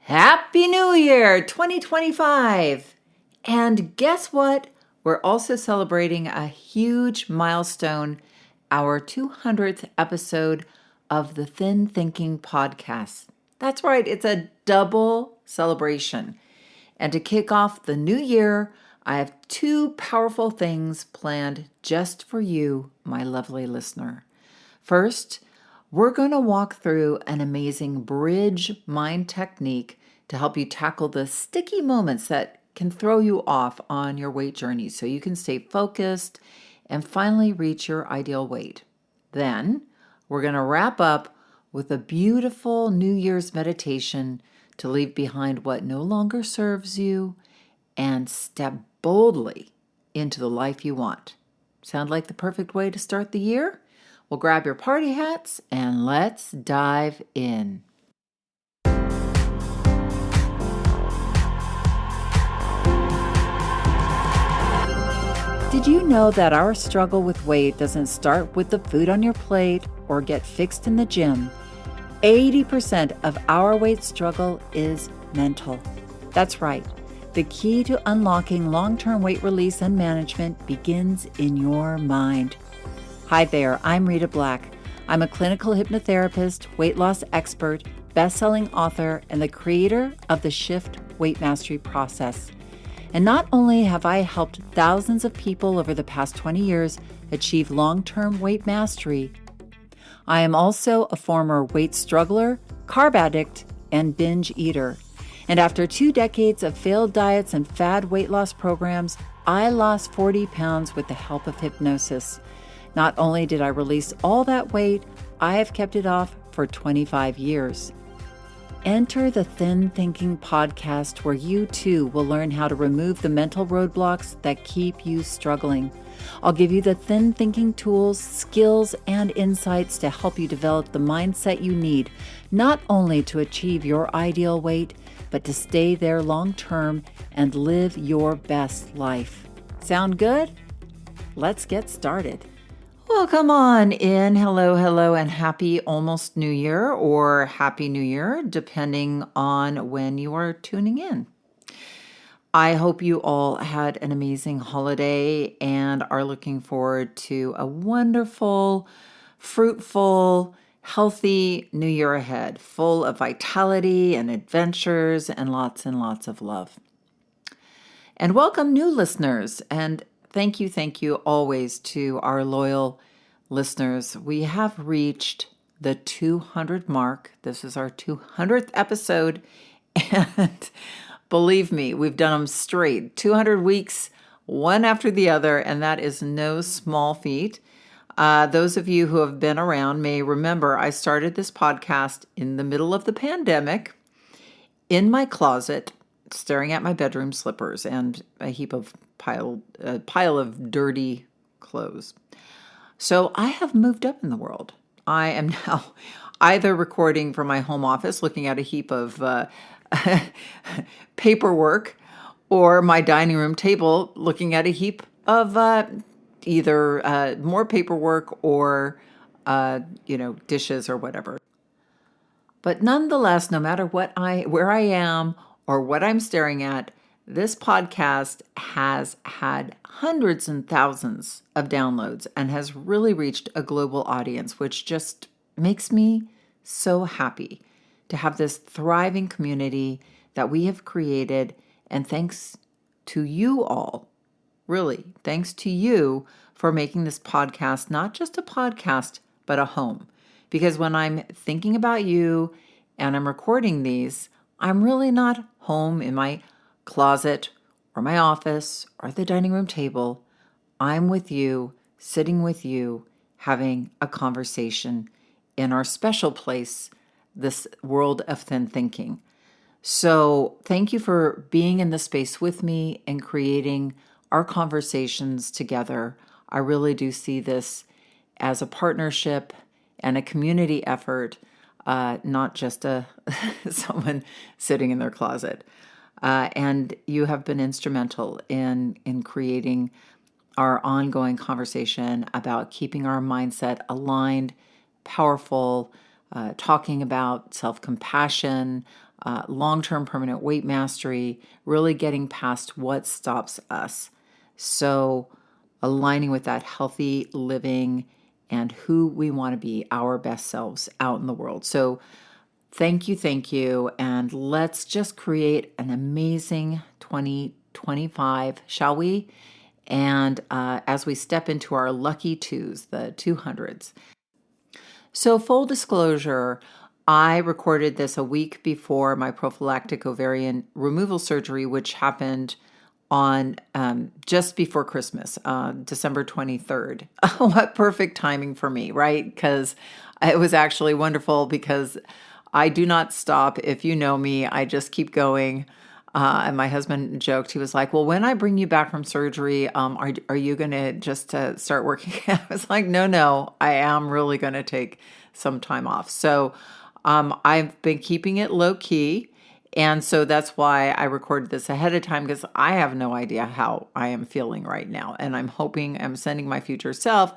Happy New Year 2025! And guess what? We're also celebrating a huge milestone, our 200th episode of the Thin Thinking podcast. That's right, it's a double celebration. And to kick off the new year, I have two powerful things planned just for you, my lovely listener. First, we're going to walk through an amazing bridge mind technique to help you tackle the sticky moments that can throw you off on your weight journey so you can stay focused and finally reach your ideal weight. Then, we're going to wrap up with a beautiful New Year's meditation to leave behind what no longer serves you and step boldly into the life you want. Sound like the perfect way to start the year? Well, grab your party hats and let's dive in. Did you know that our struggle with weight doesn't start with the food on your plate or get fixed in the gym? 80% of our weight struggle is mental. That's right. The key to unlocking long-term weight release and management begins in your mind. Hi there, I'm Rita Black. I'm a clinical hypnotherapist, weight loss expert, best-selling author, and the creator of the Shift Weight Mastery process. And not only have I helped thousands of people over the past 20 years achieve long-term weight mastery, I am also a former weight struggler, carb addict, and binge eater. And after 2 decades of failed diets and fad weight loss programs, I lost 40 pounds with the help of hypnosis. Not only did I release all that weight, I have kept it off for 25 years. Enter the Thin Thinking podcast where you too will learn how to remove the mental roadblocks that keep you struggling. I'll give you the thin thinking tools, skills, and insights to help you develop the mindset you need, not only to achieve your ideal weight, but to stay there long term and live your best life. Sound good? Let's get started. Well, come on in. Hello, and happy almost New Year or Happy New Year, depending on when you are tuning in. I hope you all had an amazing holiday and are looking forward to a wonderful, fruitful, healthy new year ahead, full of vitality and adventures and lots of love. And welcome new listeners, and thank you always to our loyal listeners. We have reached the 200 mark. This is our 200th episode, and believe me, we've done them straight. 200 weeks, one after the other, and that is no small feat. Those of you who have been around may remember I started this podcast in the middle of the pandemic in my closet, staring at my bedroom slippers and a pile of dirty clothes. So I have moved up in the world. I am now either recording from my home office, looking at a heap of paperwork, or my dining room table, looking at a heap of either more paperwork or dishes or whatever. But nonetheless, no matter where I am or what I'm staring at, this podcast has had hundreds and thousands of downloads and has really reached a global audience, which just makes me so happy to have this thriving community that we have created. And thanks to you all, really, thanks to you for making this podcast not just a podcast, but a home. Because when I'm thinking about you and I'm recording these, I'm really not home in my closet or my office or the dining room table. I'm with you, sitting with you, having a conversation in our special place, this world of thin thinking. So thank you for being in the space with me and creating our conversations together. I really do see this as a partnership and a community effort, not just someone sitting in their closet. And you have been instrumental in creating our ongoing conversation about keeping our mindset aligned, powerful, talking about self-compassion, long-term permanent weight mastery, really getting past what stops us. So aligning with that healthy living and who we want to be, our best selves out in the world. So thank you, and let's just create an amazing 2025, shall we? And as we step into our lucky twos, the 200s. So full disclosure, I recorded this a week before my prophylactic ovarian removal surgery, which happened on just before Christmas, December 23rd. What perfect timing for me, right? Because it was actually wonderful because I do not stop. If you know me, I just keep going. And my husband joked, he was like, well, when I bring you back from surgery, are you going to just start working? I was like, no, I am really going to take some time off. So I've been keeping it low key. And so that's why I recorded this ahead of time, because I have no idea how I am feeling right now. And I'm sending my future self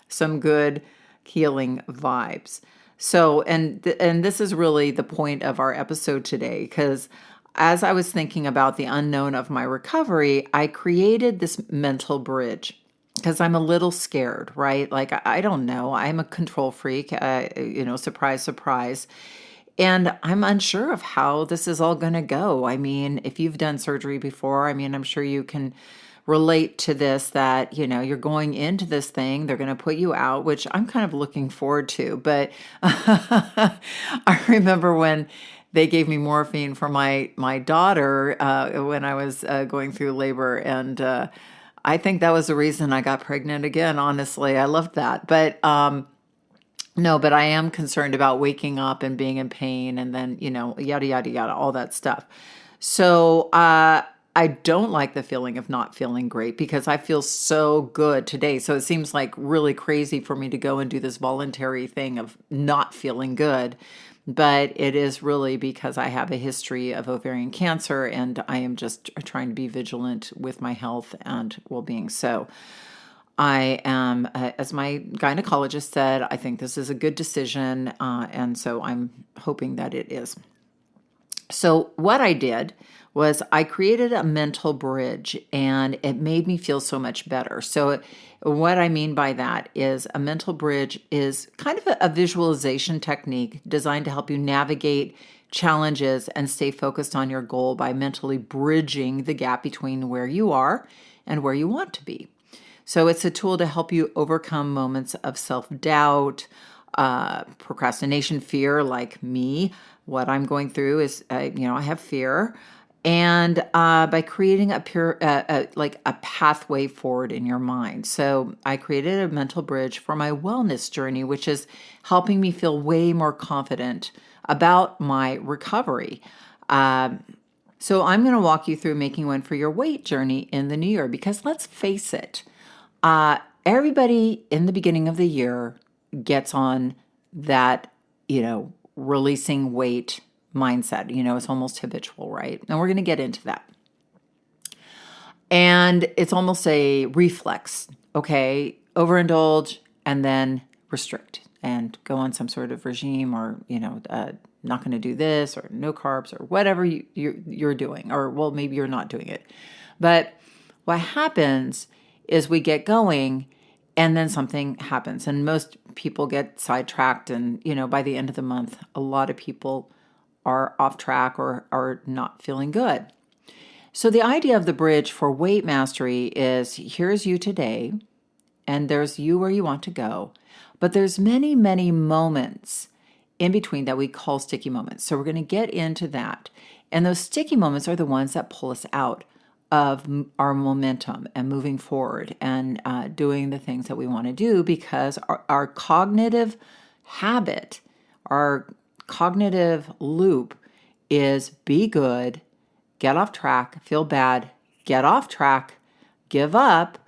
some good healing vibes. So, and this is really the point of our episode today, because as I was thinking about the unknown of my recovery, I created this mental bridge because I'm a little scared, right? Like, I don't know. I'm a control freak, surprise, surprise. And I'm unsure of how this is all going to go. I mean, if you've done surgery before, I'm sure you can relate to this, that, you're going into this thing, they're going to put you out, which I'm kind of looking forward to. But I remember when they gave me morphine for my daughter when I was going through labor. And I think that was the reason I got pregnant again, honestly. I loved that. But no, but I am concerned about waking up and being in pain and then, yada, yada, yada, all that stuff. So I don't like the feeling of not feeling great because I feel so good today. So it seems like really crazy for me to go and do this voluntary thing of not feeling good. But it is really because I have a history of ovarian cancer and I am just trying to be vigilant with my health and well-being. So I am, as my gynecologist said, I think this is a good decision, and so I'm hoping that it is. So what I did was I created a mental bridge, and it made me feel so much better. So what I mean by that is a mental bridge is kind of a visualization technique designed to help you navigate challenges and stay focused on your goal by mentally bridging the gap between where you are and where you want to be. So it's a tool to help you overcome moments of self-doubt, procrastination, fear, like me. What I'm going through is, I have fear. And by creating a pathway forward in your mind. So I created a mental bridge for my wellness journey, which is helping me feel way more confident about my recovery. So I'm going to walk you through making one for your weight journey in the new year, because let's face it, everybody in the beginning of the year gets on that, releasing weight mindset. It's almost habitual, right? And we're going to get into that. And it's almost a reflex, okay? Overindulge and then restrict and go on some sort of regime, or, not going to do this, or no carbs, or whatever you're doing, or, well, maybe you're not doing it. But what happens is we get going and then something happens, and most people get sidetracked. And, by the end of the month, a lot of people are off track or are not feeling good. So the idea of the bridge for weight mastery is, here's you today, and there's you where you want to go, but there's many, many moments in between that we call sticky moments. So we're going to get into that. And those sticky moments are the ones that pull us out of our momentum and moving forward and doing the things that we want to do, because our cognitive habit, our cognitive loop is be good, get off track, feel bad, get off track, give up,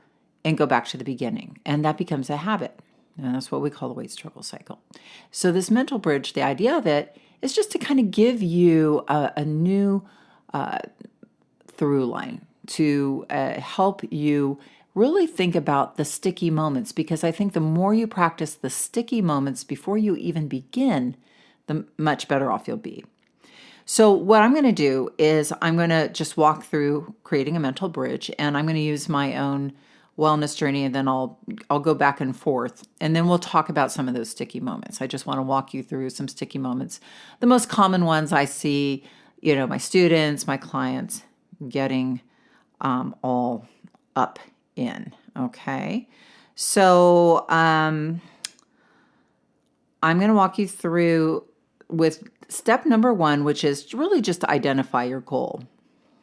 and go back to the beginning. And that becomes a habit. And that's what we call the weight struggle cycle. So this mental bridge, the idea of it is just to kind of give you a new through line to help you really think about the sticky moments, because I think the more you practice the sticky moments before you even begin, the much better off you'll be. So what I'm going to do is I'm going to just walk through creating a mental bridge, and I'm going to use my own wellness journey, and then I'll go back and forth, and then we'll talk about some of those sticky moments. I just want to walk you through some sticky moments. The most common ones I see, my students, my clients getting all up in. Okay. So I'm going to walk you through with step number 1, which is really just to identify your goal.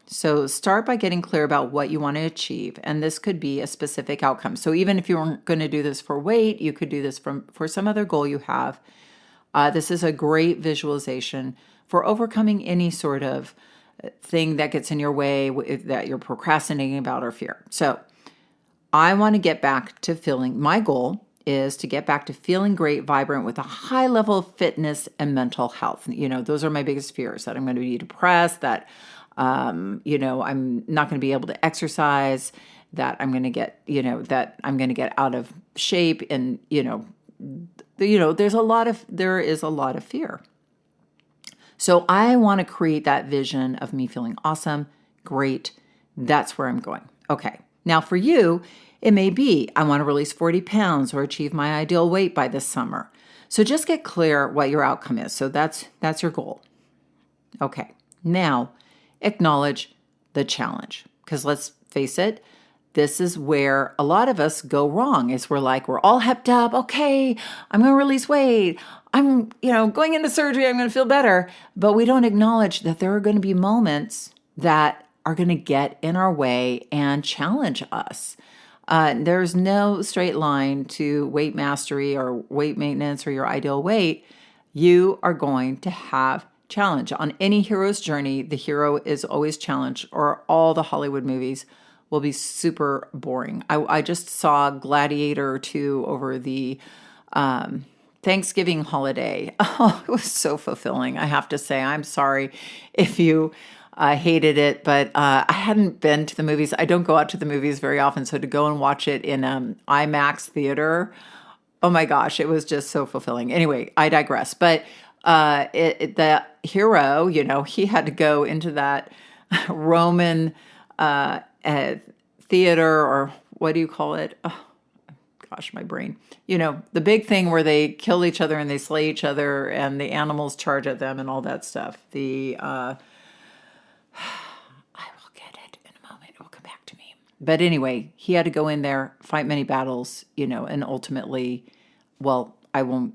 So start by getting clear about what you want to achieve, and this could be a specific outcome. So even if you weren't going to do this for weight, you could do this for some other goal you have. This is a great visualization for overcoming any sort of thing that gets in your way that you're procrastinating about or fear. So I want to get back to feeling, my goal is to get back to feeling great, vibrant with a high level of fitness and mental health. Those are my biggest fears, that I'm going to be depressed, that I'm not going to be able to exercise, that I'm going to get, that I'm going to get out of shape. And, there is a lot of fear. So I want to create that vision of me feeling awesome, great. That's where I'm going. Okay. Now for you, it may be, I want to release 40 pounds or achieve my ideal weight by this summer. So just get clear what your outcome is. So that's your goal. Okay. Now, acknowledge the challenge, because let's face it, this is where a lot of us go wrong. Is we're all hepped up. Okay, I'm going to release weight. I'm, going into surgery. I'm going to feel better. But we don't acknowledge that there are going to be moments that are going to get in our way and challenge us. There's no straight line to weight mastery or weight maintenance or your ideal weight. You are going to have challenge. On any hero's journey, the hero is always challenged, or all the Hollywood movies will be super boring. I just saw Gladiator 2 over the Thanksgiving holiday. Oh, it was so fulfilling, I have to say. I'm sorry if you hated it, but I hadn't been to the movies. I don't go out to the movies very often, so to go and watch it in IMAX theater, oh my gosh, it was just so fulfilling. Anyway, I digress. But the hero, he had to go into that Roman theater, or what do you call it? Oh, gosh, my brain. The big thing where they kill each other and they slay each other and the animals charge at them and all that stuff. I will get it in a moment. It will come back to me. But anyway, he had to go in there, fight many battles, and ultimately, well, I won't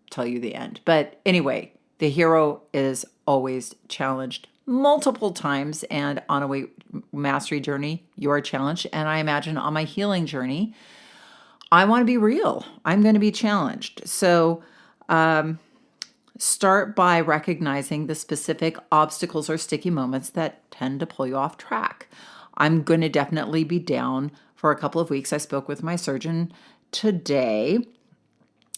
tell you the end. But anyway, the hero is always challenged multiple times, and on a weight mastery journey, you are challenged. And I imagine on my healing journey, I want to be real. I'm going to be challenged. So start by recognizing the specific obstacles or sticky moments that tend to pull you off track. I'm going to definitely be down for a couple of weeks. I spoke with my surgeon today,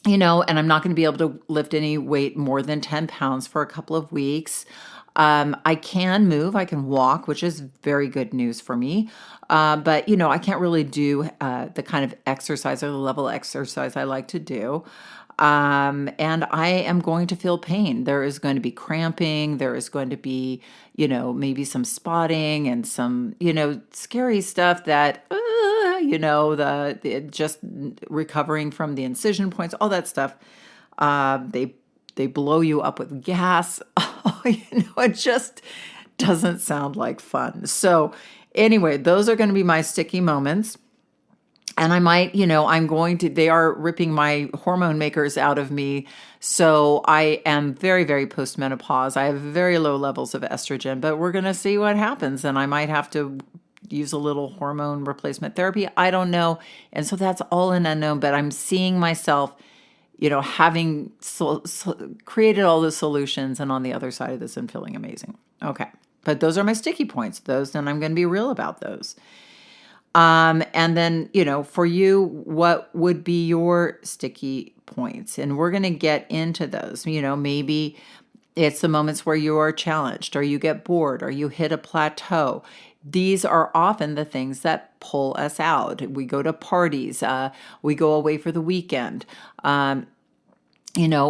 and I'm not going to be able to lift any weight more than 10 pounds for a couple of weeks. I can move, I can walk, which is very good news for me. But, I can't really do the kind of exercise or the level of exercise I like to do. And I am going to feel pain. There is going to be cramping. There is going to be, maybe some spotting and some, scary stuff that, just recovering from the incision points, all that stuff. They blow you up with gas. It just doesn't sound like fun. So anyway, those are going to be my sticky moments. And I might, they are ripping my hormone makers out of me. So I am very, very postmenopause. I have very low levels of estrogen, but we're going to see what happens. And I might have to use a little hormone replacement therapy. I don't know. And so that's all an unknown, but I'm seeing myself, having created all the solutions, and on the other side of this, I'm feeling amazing. Okay. But those are my sticky points. And I'm going to be real about those. And then, for you, what would be your sticky points? And we're going to get into those. Maybe it's the moments where you are challenged, or you get bored, or you hit a plateau. These are often the things that pull us out. We go to parties. We go away for the weekend.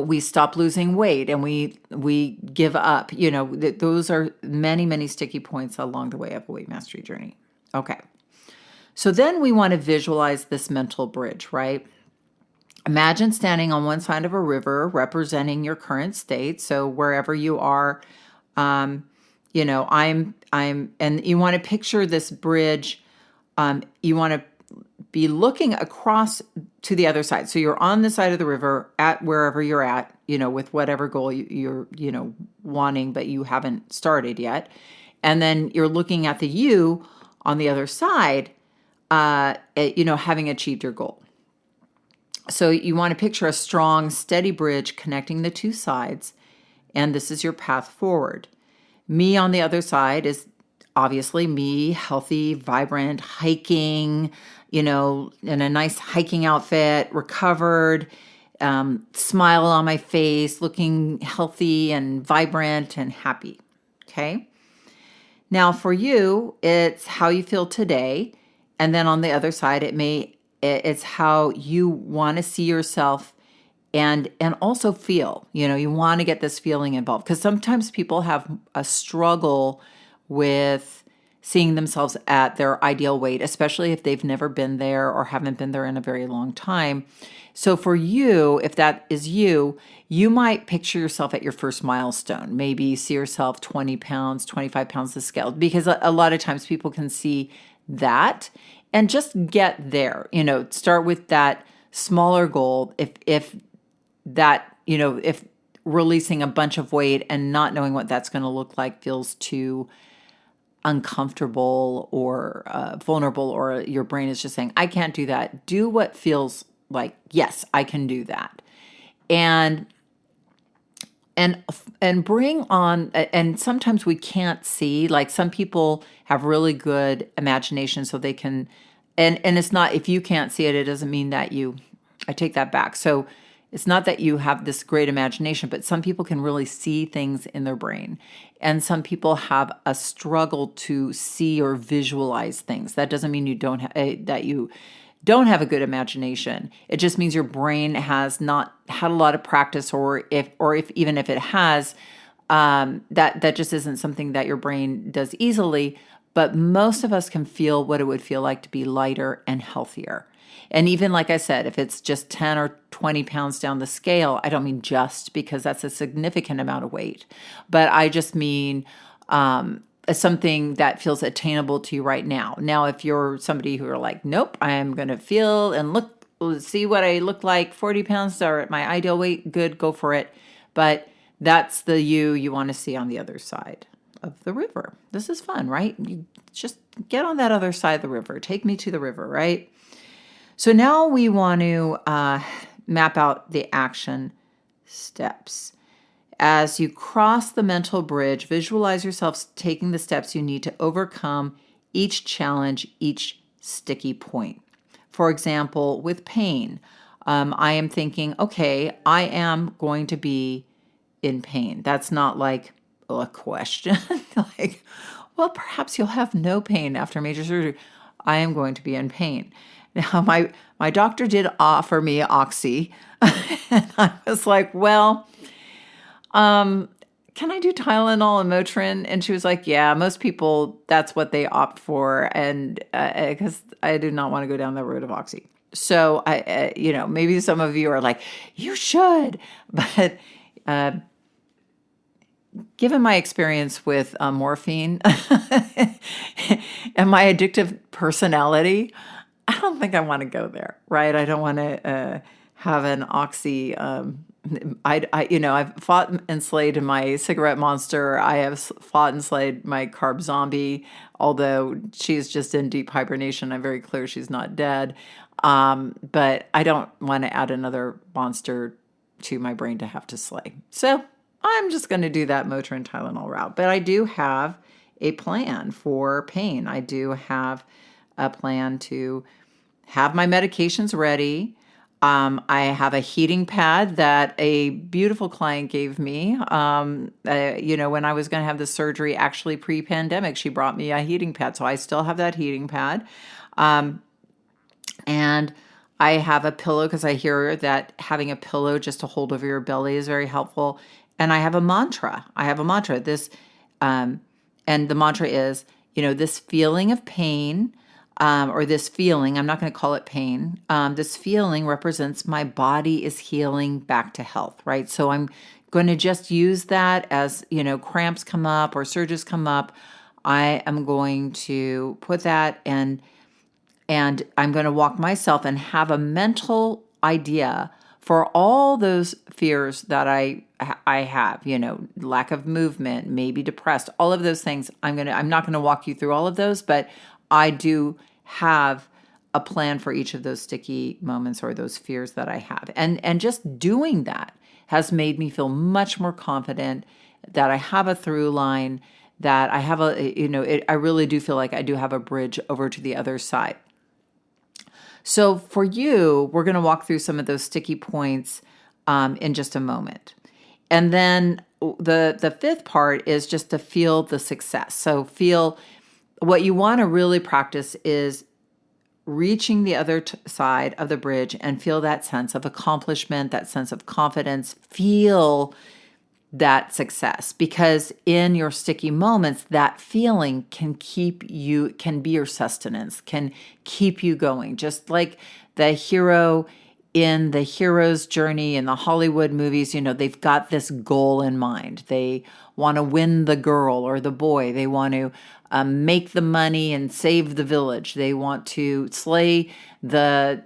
we stop losing weight and we give up. Those are many, many sticky points along the way of a weight mastery journey. Okay. So then we want to visualize this mental bridge, right? Imagine standing on one side of a river representing your current state. So wherever you are, and you want to picture this bridge. You want to be looking across to the other side. So you're on the side of the river at wherever you're at, with whatever goal you're wanting, but you haven't started yet. And then you're looking at the you on the other side, having achieved your goal. So you want to picture a strong, steady bridge connecting the two sides. And this is your path forward. Me on the other side is obviously me, healthy, vibrant, hiking, in a nice hiking outfit, recovered, smile on my face, looking healthy and vibrant and happy. Okay. Now for you, it's how you feel today. And then on the other side, it's how you want to see yourself and also feel. You want to get this feeling involved, because sometimes people have a struggle with seeing themselves at their ideal weight, especially if they've never been there or haven't been there in a very long time. So for you, if that is you might picture yourself at your first milestone. Maybe you see yourself 20 pounds, 25 pounds to scale, because a lot of times people can see that and just get there. Start with that smaller goal. If releasing a bunch of weight and not knowing what that's going to look like feels too uncomfortable or vulnerable, or your brain is just saying, I can't do that. Do what feels like, yes, I can do that. And bring on, and sometimes we can't see, like some people have really good imagination, so they can, and it's not, if you can't see it, it doesn't mean that I take that back. So it's not that you have this great imagination, but some people can really see things in their brain. And some people have a struggle to see or visualize things. That doesn't mean that you don't have a good imagination. It just means your brain has not had a lot of practice, or even if it has, that just isn't something that your brain does easily. But most of us can feel what it would feel like to be lighter and healthier. And even like I said, if it's just 10 or 20 pounds down the scale, I don't mean just, because that's a significant amount of weight, but I just mean something that feels attainable to you right now. Now, if you're somebody who are like, nope, I am going to feel and see what I look like, 40 pounds are at my ideal weight, good, go for it. But that's the you want to see on the other side of the river. This is fun, right? You just get on that other side of the river. Take me to the river, right? So now we want to map out the action steps. As you cross the mental bridge, visualize yourself taking the steps you need to overcome each challenge, each sticky point. For example, with pain, I am thinking, okay, I am going to be in pain. That's not like a question. Like, well, perhaps you'll have no pain after major surgery. I am going to be in pain. Now, my doctor did offer me Oxy, and I was like, well, can I do Tylenol and Motrin? And she was like, yeah, most people, that's what they opt for. And because I do not want to go down the road of Oxy. So, maybe some of you are like, you should. But given my experience with morphine and my addictive personality, I don't think I want to go there, right? I don't want to have an Oxy. I've fought and slayed my cigarette monster. I have fought and slayed my carb zombie, although she's just in deep hibernation. I'm very clear she's not dead. But I don't want to add another monster to my brain to have to slay. So I'm just going to do that Motrin Tylenol route. But I do have a plan for pain. I do have a plan to have my medications ready. I have a heating pad that a beautiful client gave me. When I was going to have the surgery, actually pre-pandemic, she brought me a heating pad. So I still have that heating pad. And I have a pillow because I hear that having a pillow just to hold over your belly is very helpful. And I have a mantra. Um, and the mantra is, this feeling of pain, or this feeling, I'm not going to call it pain. This feeling represents my body is healing back to health, right? So I'm going to just use that as, cramps come up or surges come up. I am going to put that and I'm going to walk myself and have a mental idea for all those fears that I have, lack of movement, maybe depressed, all of those things. I'm not going to walk you through all of those, but I do have a plan for each of those sticky moments or those fears that I have. And just doing that has made me feel much more confident that I have a through line, that I have I really do feel like I do have a bridge over to the other side. So for you, we're going to walk through some of those sticky points in just a moment. And then the fifth part is just to feel the success. So what you want to really practice is reaching the other side of the bridge and feel that sense of accomplishment, that sense of confidence, feel that success, because in your sticky moments, that feeling can be your sustenance, can keep you going. Just like the hero in the hero's journey in the Hollywood movies, they've got this goal in mind. They want to win the girl or the boy. They want to make the money and save the village. They want to slay the,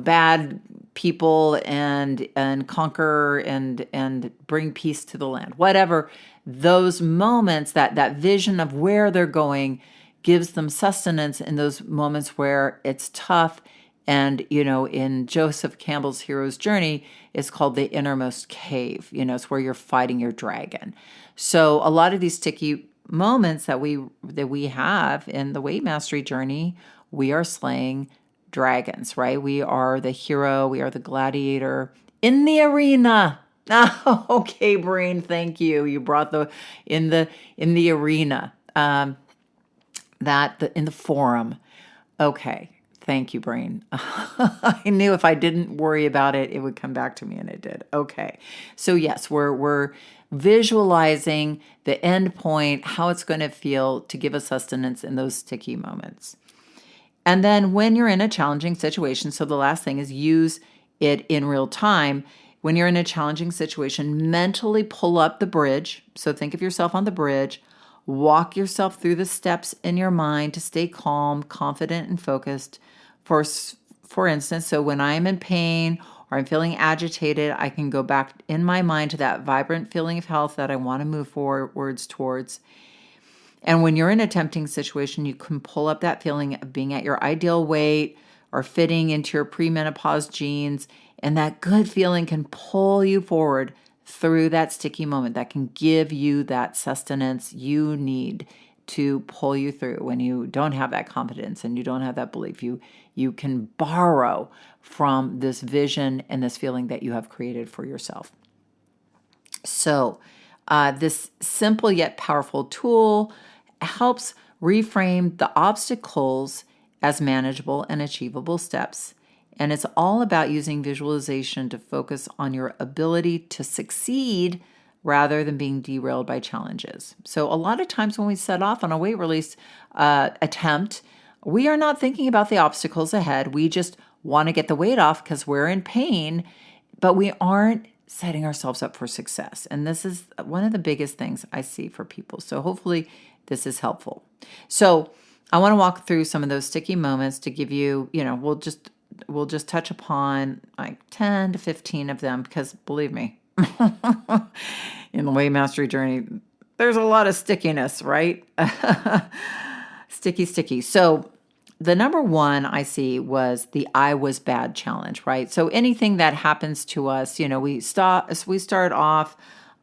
bad people and conquer and bring peace to the land. Whatever those moments, that vision of where they're going gives them sustenance in those moments where it's tough. And, in Joseph Campbell's hero's journey, it's called the innermost cave. It's where you're fighting your dragon. So a lot of these sticky moments that we have in the weight mastery journey, we are slaying dragons, right? We are the hero, we are the gladiator in the arena. Oh, okay, brain, thank you. You brought in the arena, in the forum. Okay, thank you, brain. I knew if I didn't worry about it, it would come back to me, and it did. Okay, so yes, we're visualizing the end point, how it's going to feel to give us sustenance in those sticky moments. And then when you're in a challenging situation, so the last thing is use it in real time. When you're in a challenging situation, mentally pull up the bridge. So think of yourself on the bridge, walk yourself through the steps in your mind to stay calm, confident, and focused. For instance, so when I'm in pain or I'm feeling agitated, I can go back in my mind to that vibrant feeling of health that I want to move forwards towards. And when you're in a tempting situation, you can pull up that feeling of being at your ideal weight or fitting into your premenopause jeans. And that good feeling can pull you forward through that sticky moment, that can give you that sustenance you need to pull you through when you don't have that confidence and you don't have that belief. You can borrow from this vision and this feeling that you have created for yourself. So this simple yet powerful tool helps reframe the obstacles as manageable and achievable steps. And it's all about using visualization to focus on your ability to succeed rather than being derailed by challenges. So a lot of times when we set off on a weight release attempt, we are not thinking about the obstacles ahead. We just want to get the weight off because we're in pain, but we aren't setting ourselves up for success. And this is one of the biggest things I see for people. So hopefully this is helpful. So I want to walk through some of those sticky moments to give you, we'll just touch upon like 10 to 15 of them, because believe me, in the weight mastery journey, there's a lot of stickiness, right? Sticky. So the number one I see was the I was bad challenge, right? So anything that happens to us, we start off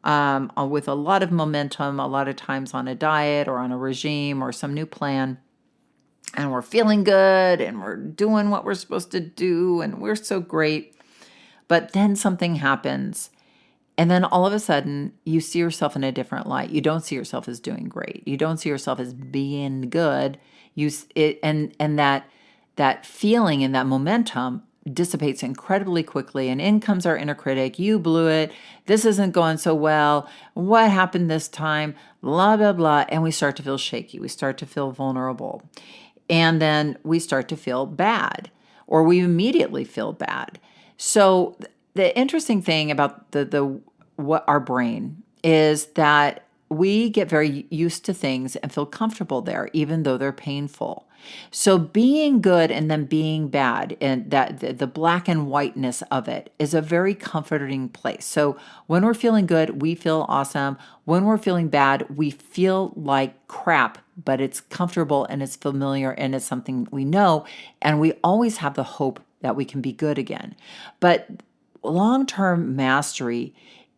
with a lot of momentum, a lot of times on a diet or on a regime or some new plan. And we're feeling good and we're doing what we're supposed to do and we're so great. But then something happens. And then all of a sudden you see yourself in a different light. You don't see yourself as doing great. You don't see yourself as being good. And that feeling and that momentum dissipates incredibly quickly, and in comes our inner critic. You blew it. This isn't going so well. What happened this time? Blah, blah, blah. And we start to feel shaky. We start to feel vulnerable. And then we start to feel bad, or we immediately feel bad. So the interesting thing about the what our brain is that we get very used to things and feel comfortable there, even though they're painful. So being good and then being bad, and that the black and whiteness of it is a very comforting place. So when we're feeling good, we feel awesome. When we're feeling bad, we feel like crap, but it's comfortable and it's familiar and it's something we know. And we always have the hope that we can be good again. But long-term mastery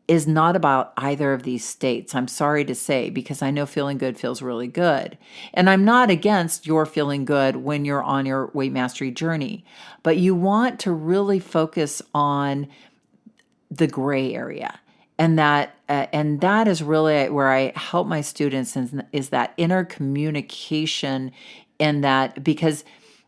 is not about either of these states, I'm sorry to say, because I know feeling good feels really good. And I'm not against your feeling good when you're on your weight mastery journey, but you want to really focus on the gray area. And that is really where I help my students, is that inner communication, in that, because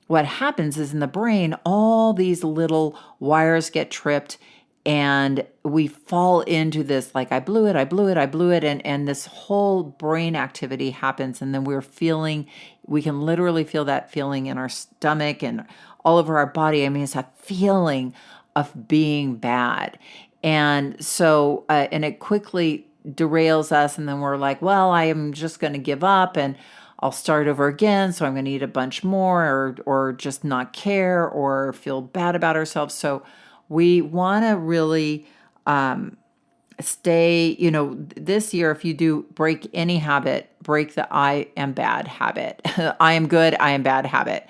what happens is in the brain, all these little wires get tripped, and we fall into this, like, I blew it, and this whole brain activity happens, and then we can literally feel that feeling in our stomach and all over our body. I mean, it's a feeling of being bad. And so, and it quickly derails us, and then we're like, well, I am just going to give up, and I'll start over again, so I'm going to eat a bunch more, or just not care, or feel bad about ourselves. So we want to really stay, this year, if you do break any habit, break the I am bad habit. I am good, I am bad habit.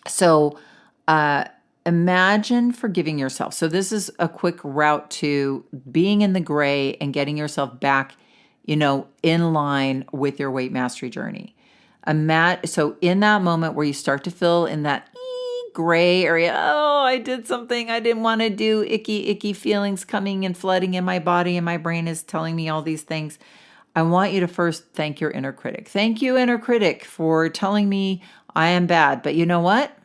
So imagine forgiving yourself. So this is a quick route to being in the gray and getting yourself back, in line with your weight mastery journey. So in that moment where you start to feel in that gray area, oh, I did something I didn't want to do, icky feelings coming and flooding in my body, and my brain is telling me all these things. I want you to first thank your inner critic. Thank you, inner critic, for telling me I am bad. But you know what?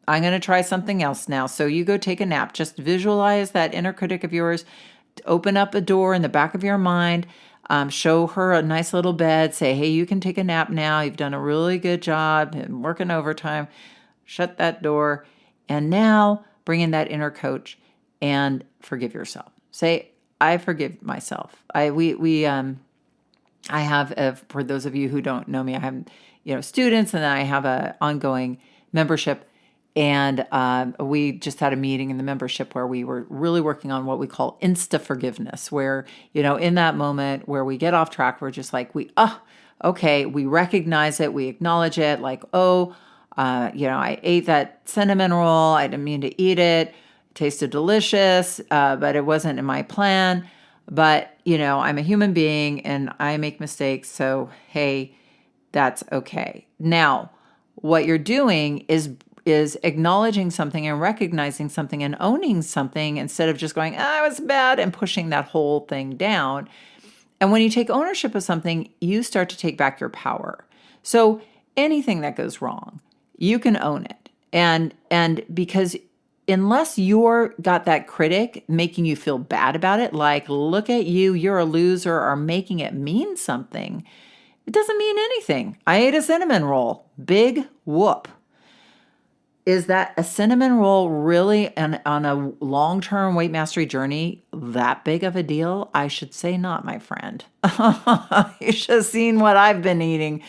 I'm going to try something else now. So you go take a nap. Just visualize that inner critic of yours. Open up a door in the back of your mind. Show her a nice little bed. Say, hey, you can take a nap now. You've done a really good job and working overtime. Shut that door. And now bring in that inner coach and forgive yourself. Say, I forgive myself. I have, for those of you who don't know me, I have, students, and then I have a ongoing membership. And we just had a meeting in the membership where we were really working on what we call insta forgiveness, where, in that moment where we get off track, we're just like, okay, we recognize it, we acknowledge it, like, I ate that cinnamon roll. I didn't mean to eat it. It tasted delicious, but it wasn't in my plan. But, I'm a human being and I make mistakes. So, hey, that's okay. Now, what you're doing is acknowledging something and recognizing something and owning something, instead of just going, I was bad, and pushing that whole thing down. And when you take ownership of something, you start to take back your power. So anything that goes wrong, you can own it. And because unless you're got that critic making you feel bad about it, like, look at you, you're a loser, or making it mean something, it doesn't mean anything. I ate a cinnamon roll. Big whoop. Is that a cinnamon roll really on a long-term weight mastery journey that big of a deal? I should say not, my friend. You should have seen what I've been eating,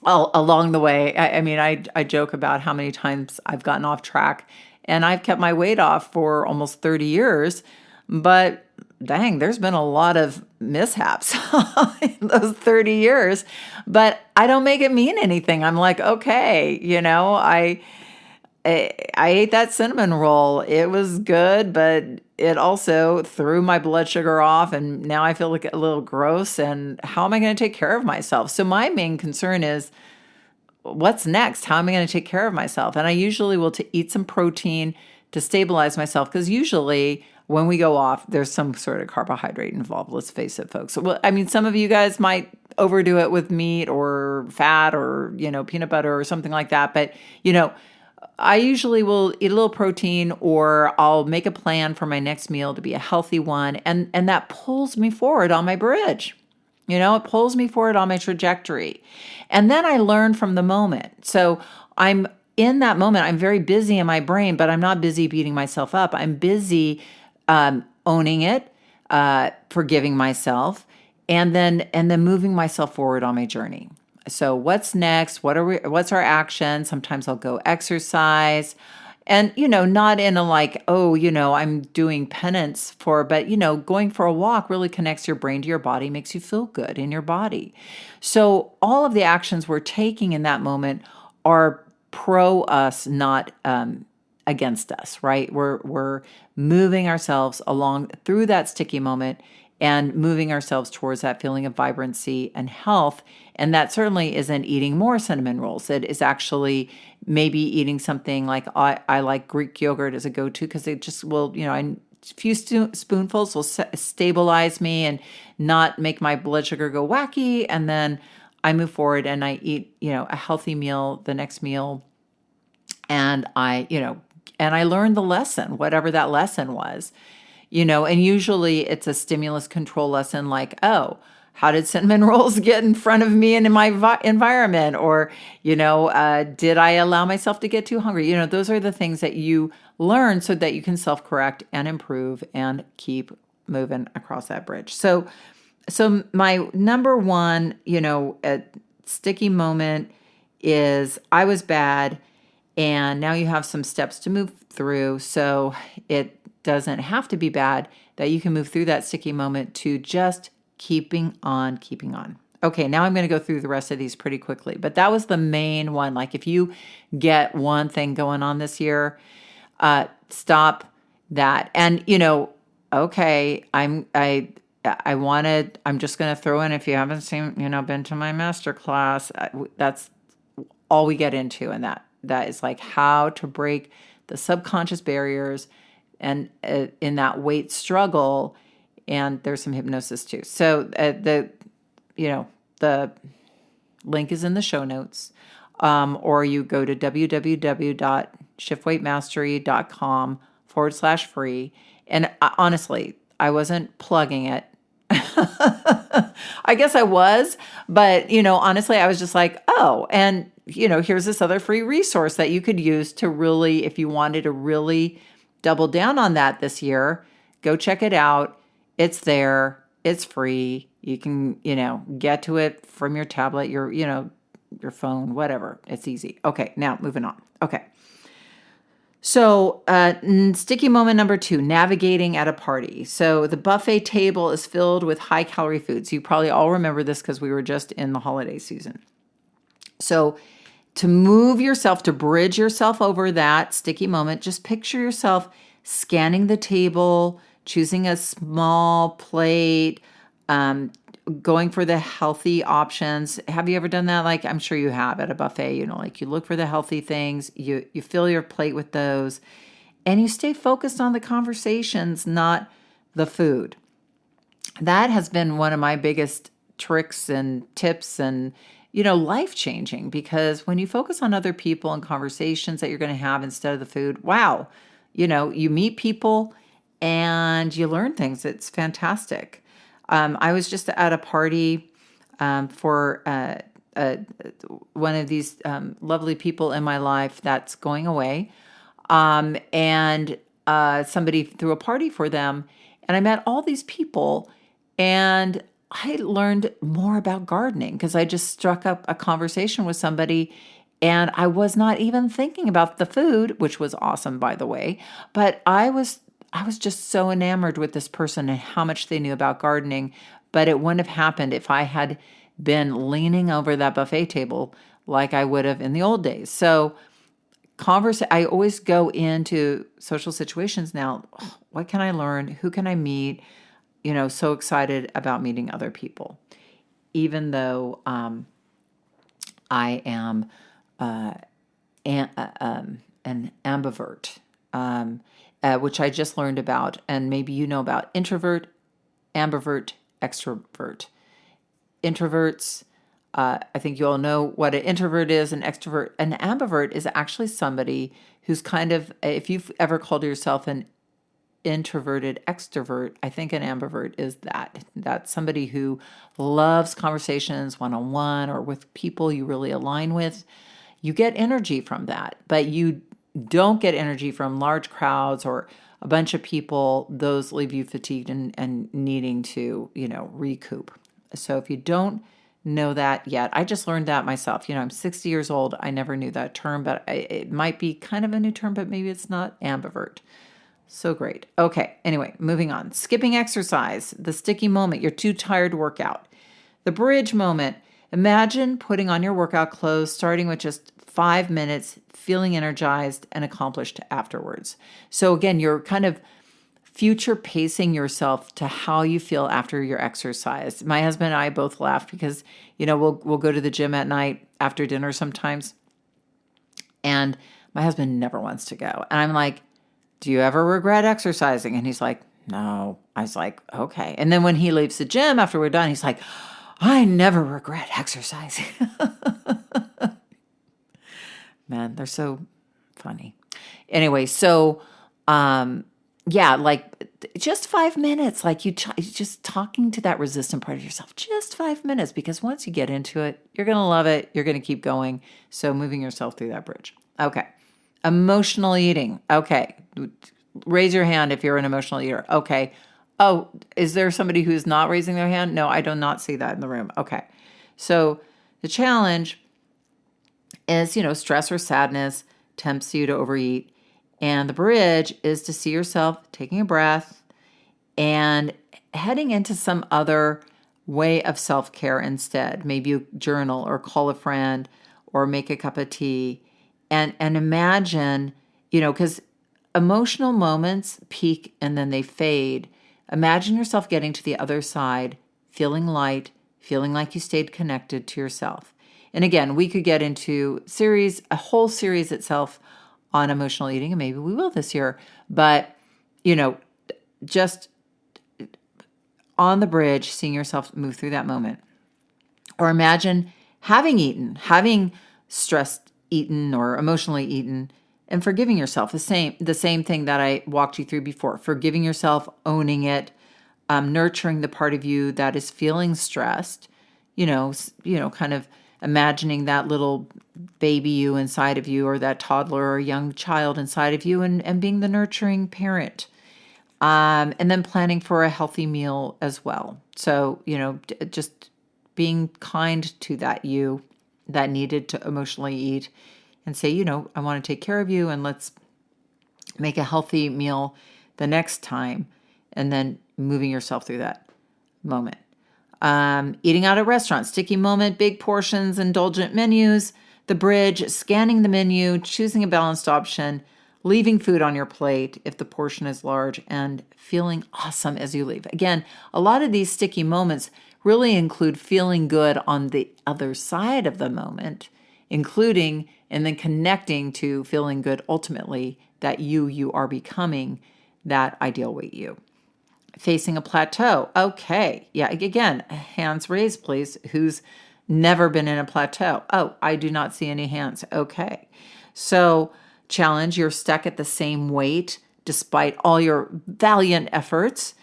along the way. I joke about how many times I've gotten off track, and I've kept my weight off for almost 30 years, but dang, there's been a lot of mishaps in those 30 years, but I don't make it mean anything. I'm like, okay, I ate that cinnamon roll. It was good, but it also threw my blood sugar off, and now I feel like a little gross, and how am I going to take care of myself? So my main concern is, what's next? How am I going to take care of myself? And I usually will eat some protein to stabilize myself, because usually when we go off, there's some sort of carbohydrate involved. Let's face it, folks. Well, some of you guys might overdo it with meat or fat or, peanut butter or something like that. But, I usually will eat a little protein, or I'll make a plan for my next meal to be a healthy one. And that pulls me forward on my bridge. It pulls me forward on my trajectory. And then I learn from the moment. So I'm in that moment, I'm very busy in my brain, but I'm not busy beating myself up. I'm busy owning it, forgiving myself, and then moving myself forward on my journey. So what's next? What's our action? Sometimes I'll go exercise. And, not in a like, I'm doing penance for, but, going for a walk really connects your brain to your body, makes you feel good in your body. So all of the actions we're taking in that moment are pro us, not against us, right? We're moving ourselves along through that sticky moment and moving ourselves towards that feeling of vibrancy and health. And that certainly isn't eating more cinnamon rolls. It is actually maybe eating something like I like Greek yogurt as a go-to, because it just will, a few spoonfuls will stabilize me and not make my blood sugar go wacky. And then I move forward and I eat, a healthy meal, the next meal. And I learned the lesson, whatever that lesson was. And usually it's a stimulus control lesson like, oh, how did cinnamon rolls get in front of me and in my environment? Or, did I allow myself to get too hungry? Those are the things that you learn so that you can self-correct and improve and keep moving across that bridge. So my number one, sticky moment is I was bad, and now you have some steps to move through. So it doesn't have to be bad, that you can move through that sticky moment to just keeping on. Okay, now I'm going to go through the rest of these pretty quickly, but that was the main one. Like if you get one thing going on this year, stop that. And, okay, I'm just going to throw in, if you haven't seen, been to my masterclass, that's all we get into. And that is like how to break the subconscious barriers and in that weight struggle. And there's some hypnosis too. So the link is in the show notes, or you go to www.shiftweightmastery.com/free. And honestly, I wasn't plugging it. I guess I was, but honestly, I was just like, oh, and here's this other free resource that you could use to really, if you wanted to really double down on that this year, go check it out. It's there. It's free. You can, get to it from your tablet, your phone, whatever. It's easy. Okay, now moving on. Okay. So sticky moment number 2, navigating at a party. So the buffet table is filled with high-calorie foods. You probably all remember this because we were just in the holiday season. So to move yourself, to bridge yourself over that sticky moment, just picture yourself scanning the table, choosing a small plate, going for the healthy options. Have you ever done that? Like, I'm sure you have at a buffet, like you look for the healthy things, you fill your plate with those, and you stay focused on the conversations, not the food. That has been one of my biggest tricks and tips and, life-changing, because when you focus on other people and conversations that you're going to have instead of the food, wow, you meet people and you learn things. It's fantastic. I was just at a party for one of these lovely people in my life that's going away. And somebody threw a party for them. And I met all these people, and I learned more about gardening because I just struck up a conversation with somebody, and I was not even thinking about the food, which was awesome, by the way. But I was just so enamored with this person and how much they knew about gardening. But it wouldn't have happened if I had been leaning over that buffet table like I would have in the old days. So I always go into social situations now. What can I learn? Who can I meet? So excited about meeting other people, even though I am an ambivert, which I just learned about, and maybe you know about introvert, ambivert, extrovert. Introverts I think you all know what an introvert is, an extrovert. An ambivert is actually somebody who's kind of, if you've ever called yourself an introverted extrovert, I think an ambivert is that. That's somebody who loves conversations one-on-one or with people you really align with. You get energy from that, but you don't get energy from large crowds or a bunch of people. Those leave you fatigued and needing to, recoup. So if you don't know that yet, I just learned that myself. I'm 60 years old. I never knew that term, but it might be kind of a new term, but maybe it's not. Ambivert. So great. Okay. Anyway, moving on. Skipping exercise, the sticky moment, you're too tired to work out. The bridge moment. Imagine putting on your workout clothes, starting with just 5 minutes, feeling energized and accomplished afterwards. So again, you're kind of future pacing yourself to how you feel after your exercise. My husband and I both laugh because, we'll go to the gym at night after dinner sometimes. And my husband never wants to go. And I'm like, do you ever regret exercising? And he's like, no. I was like, okay. And then when he leaves the gym after we're done, he's like, I never regret exercising. Man, they're so funny. Anyway, so, just 5 minutes, like just talking to that resistant part of yourself, just 5 minutes, because once you get into it, you're going to love it. You're going to keep going. So moving yourself through that bridge. Okay. Emotional eating. Okay. Raise your hand if you're an emotional eater. Okay. Oh, is there somebody who's not raising their hand? No, I do not see that in the room. Okay. So the challenge is, stress or sadness tempts you to overeat. And the bridge is to see yourself taking a breath and heading into some other way of self-care instead. Maybe you journal or call a friend or make a cup of tea and imagine, because emotional moments peak and then they fade. Imagine yourself getting to the other side, feeling light, feeling like you stayed connected to yourself. And again, we could get into a whole series itself on emotional eating, and maybe we will this year. But, just on the bridge, seeing yourself move through that moment. Or imagine having stressed eaten or emotionally eaten, and forgiving yourself. The same thing that I walked you through before. Forgiving yourself, owning it, nurturing the part of you that is feeling stressed. Kind of imagining that little baby you inside of you, or that toddler or young child inside of you, and being the nurturing parent. And then planning for a healthy meal as well. So, just being kind to that you that needed to emotionally eat, and say, I want to take care of you, and let's make a healthy meal the next time, and then moving yourself through that moment. Eating out at restaurants, sticky moment, big portions, indulgent menus, the bridge, scanning the menu, choosing a balanced option, leaving food on your plate if the portion is large, and feeling awesome as you leave. Again, a lot of these sticky moments really include feeling good on the other side of the moment, including and then connecting to feeling good ultimately that you are becoming that ideal weight you. Facing a plateau. Okay. Yeah. Again, hands raised, please. Who's never been in a plateau? Oh, I do not see any hands. Okay. So challenge, you're stuck at the same weight despite all your valiant efforts.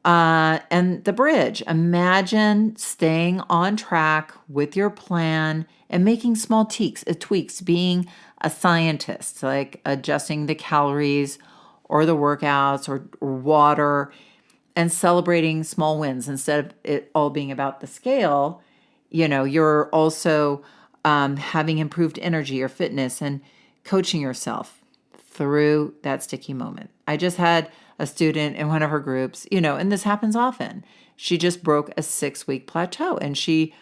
And the bridge, imagine staying on track with your plan and making small tweaks, being a scientist, like adjusting the calories or the workouts or water, and celebrating small wins instead of it all being about the scale. You're also having improved energy or fitness and coaching yourself through that sticky moment. I just had a student in one of her groups, and this happens often. She just broke a 6-week plateau, and she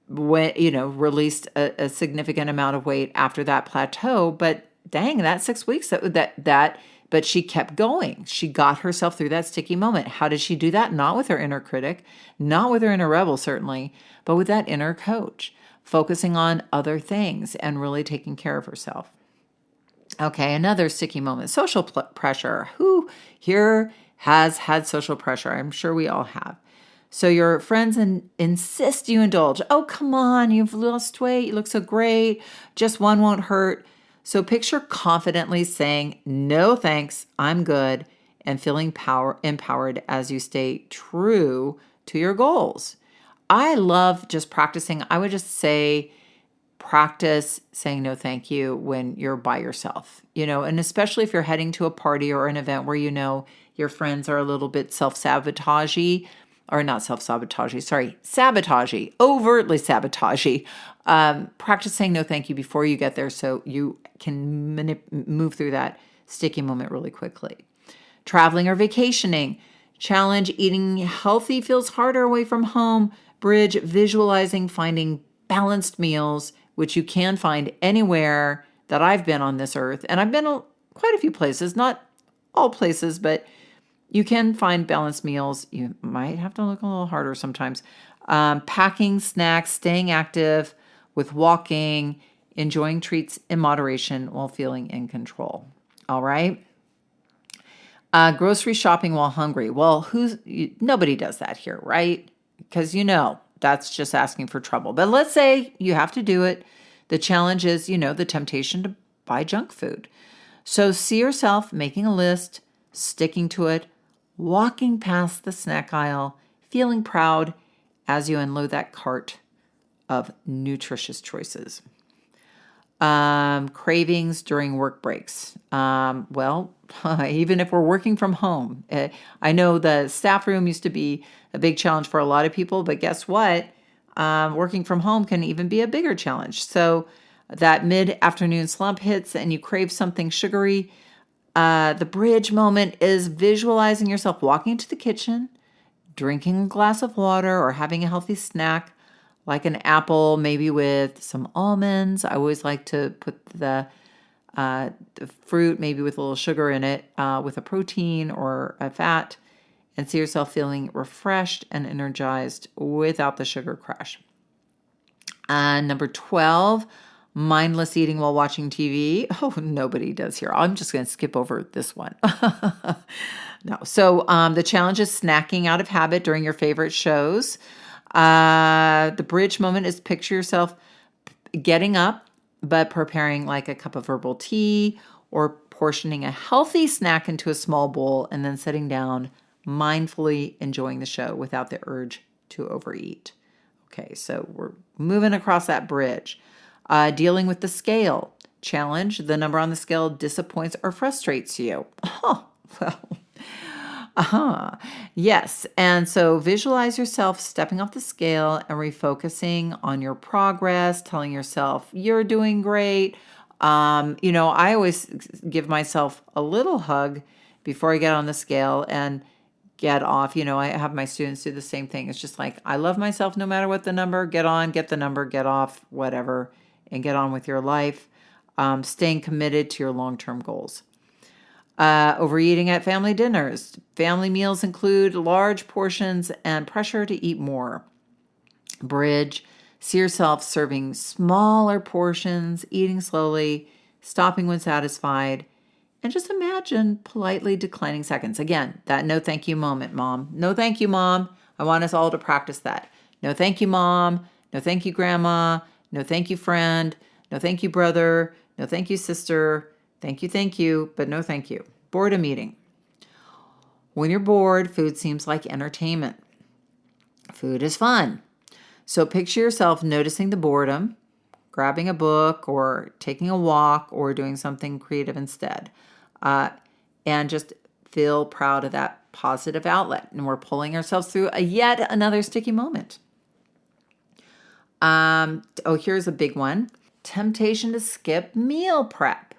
released a significant amount of weight after that plateau. But dang, that 6 weeks, but she kept going. She got herself through that sticky moment. How did she do that? Not with her inner critic, not with her inner rebel, certainly, but with that inner coach, focusing on other things and really taking care of herself. Okay, another sticky moment, social pressure. Who here has had social pressure? I'm sure we all have. So your friends insist you indulge. Oh, come on, you've lost weight. You look so great. Just one won't hurt. So picture confidently saying, no thanks, I'm good, and feeling empowered as you stay true to your goals. I love just practicing. I would just say, practice saying no thank you when you're by yourself, and especially if you're heading to a party or an event where your friends are a little bit self-sabotagey, or not self-sabotagey, sorry, sabotagey, overtly sabotagey. Practice saying no thank you before you get there so you can move through that sticky moment really quickly. Traveling or vacationing. Challenge eating healthy feels harder away from home. Bridge visualizing finding balanced meals, which you can find anywhere that I've been on this earth. And I've been quite a few places, not all places, but you can find balanced meals. You might have to look a little harder sometimes. Packing snacks, staying active with walking, enjoying treats in moderation while feeling in control. All right. Grocery shopping while hungry. Well, nobody does that here, right? Because that's just asking for trouble. But let's say you have to do it. The challenge is, the temptation to buy junk food. So see yourself making a list, sticking to it, walking past the snack aisle, feeling proud as you unload that cart of nutritious choices. Cravings during work breaks. Well, even if we're working from home, I know the staff room used to be a big challenge for a lot of people, but guess what? Working from home can even be a bigger challenge. So that mid-afternoon slump hits and you crave something sugary. The bridge moment is visualizing yourself walking into the kitchen, drinking a glass of water or having a healthy snack like an apple, maybe with some almonds. I always like to put the fruit, maybe with a little sugar in it, with a protein or a fat, and see yourself feeling refreshed and energized without the sugar crash. Number 12, mindless eating while watching TV. Oh, nobody does here. I'm just going to skip over this one. No. So the challenge is snacking out of habit during your favorite shows. The bridge moment is picture yourself getting up, but preparing like a cup of herbal tea or portioning a healthy snack into a small bowl and then sitting down, mindfully enjoying the show without the urge to overeat. Okay, so we're moving across that bridge. Dealing with the scale. Challenge, the number on the scale disappoints or frustrates you. Oh, well. Yes. And so visualize yourself stepping off the scale and refocusing on your progress, telling yourself you're doing great. I always give myself a little hug before I get on the scale and get off. I have my students do the same thing. It's just like, I love myself no matter what the number. Get on, get the number, get off, whatever, and get on with your life. Staying committed to your long-term goals. Overeating at family dinners. Family meals include large portions and pressure to eat more. Bridge. See yourself serving smaller portions, eating slowly, stopping when satisfied, and just imagine politely declining seconds. Again, that no thank you moment, Mom. No thank you, Mom. I want us all to practice that. No thank you, Mom. No thank you, Grandma. No thank you, friend. No thank you, brother. No thank you, sister. Thank you, but no thank you. Boredom eating. When you're bored, food seems like entertainment. Food is fun. So picture yourself noticing the boredom, grabbing a book or taking a walk or doing something creative instead. And just feel proud of that positive outlet. And we're pulling ourselves through yet another sticky moment. Here's a big one. Temptation to skip meal prep.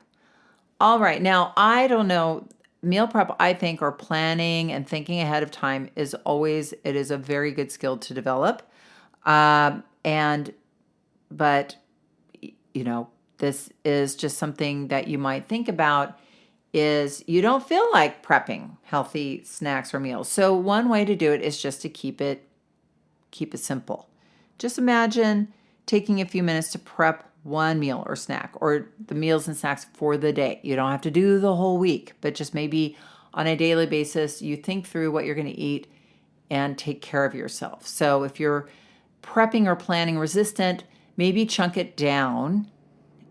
All right. Now, I don't know. Meal prep, I think, or planning and thinking ahead of time it is a very good skill to develop. This is just something that you might think about is you don't feel like prepping healthy snacks or meals. So one way to do it is just to keep it simple. Just imagine taking a few minutes to prep one meal or snack or the meals and snacks for the day. You don't have to do the whole week, but just maybe on a daily basis, you think through what you're going to eat and take care of yourself. So if you're prepping or planning resistant, maybe chunk it down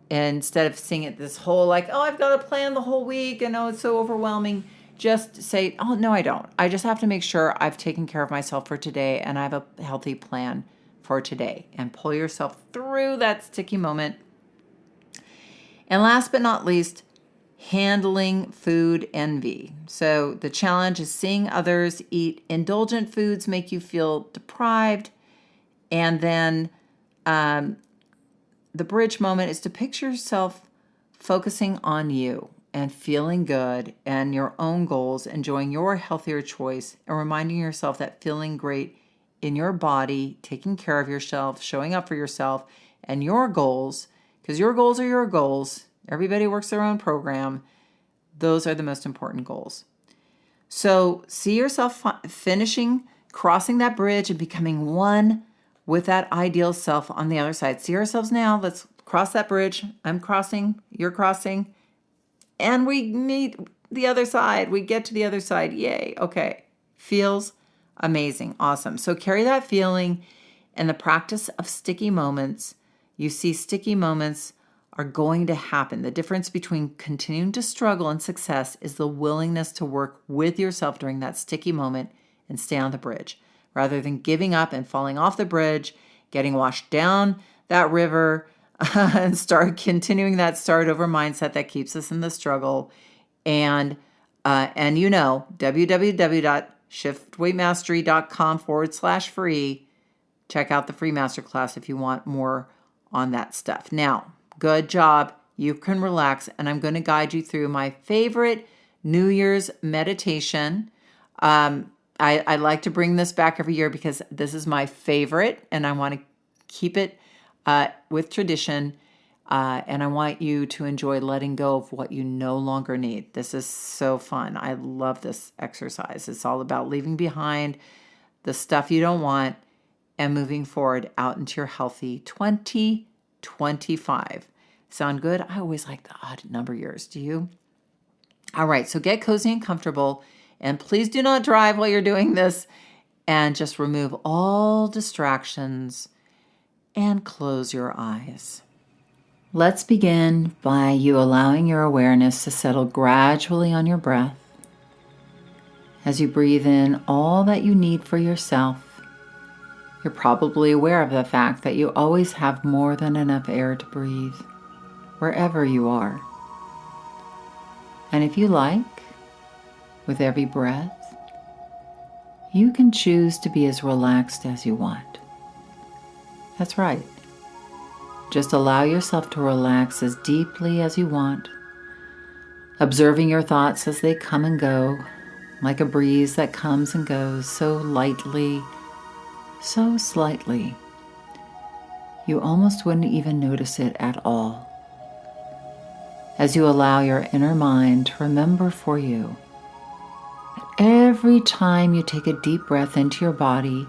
instead of seeing it this whole like, oh, I've got to plan the whole week and oh, it's so overwhelming. Just say, oh, no, I don't. I just have to make sure I've taken care of myself for today and I have a healthy plan for today, and pull yourself through that sticky moment. And last but not least, handling food envy. So the challenge is seeing others eat indulgent foods make you feel deprived. And then the bridge moment is to picture yourself focusing on you and feeling good and your own goals, enjoying your healthier choice, and reminding yourself that feeling great in your body, taking care of yourself, showing up for yourself, and your goals, because your goals are your goals. Everybody works their own program. Those are the most important goals. So see yourself crossing that bridge and becoming one with that ideal self on the other side. See ourselves now. Let's cross that bridge. I'm crossing, you're crossing, and we meet the other side. We get to the other side. Yay. Okay. Feels amazing. Awesome. So carry that feeling and the practice of sticky moments. You see, sticky moments are going to happen. The difference between continuing to struggle and success is the willingness to work with yourself during that sticky moment and stay on the bridge, rather than giving up and falling off the bridge, getting washed down that river, and start continuing that start over mindset that keeps us in the struggle. And www.shiftweightmastery.com/free. Check out the free masterclass if you want more on that stuff. Now, good job. You can relax, and I'm going to guide you through my favorite New Year's meditation. I like to bring this back every year because this is my favorite, and I want to keep it with tradition. And I want you to enjoy letting go of what you no longer need. This is so fun. I love this exercise. It's all about leaving behind the stuff you don't want and moving forward out into your healthy 2025. Sound good? I always like the odd number years. Do you? All right. So get cozy and comfortable. And please do not drive while you're doing this. And just remove all distractions and close your eyes. Let's begin by you allowing your awareness to settle gradually on your breath. As you breathe in all that you need for yourself, you're probably aware of the fact that you always have more than enough air to breathe, wherever you are. And if you like, with every breath, you can choose to be as relaxed as you want. That's right. Just allow yourself to relax as deeply as you want, observing your thoughts as they come and go, like a breeze that comes and goes so lightly, so slightly. You almost wouldn't even notice it at all. As you allow your inner mind to remember for you that every time you take a deep breath into your body,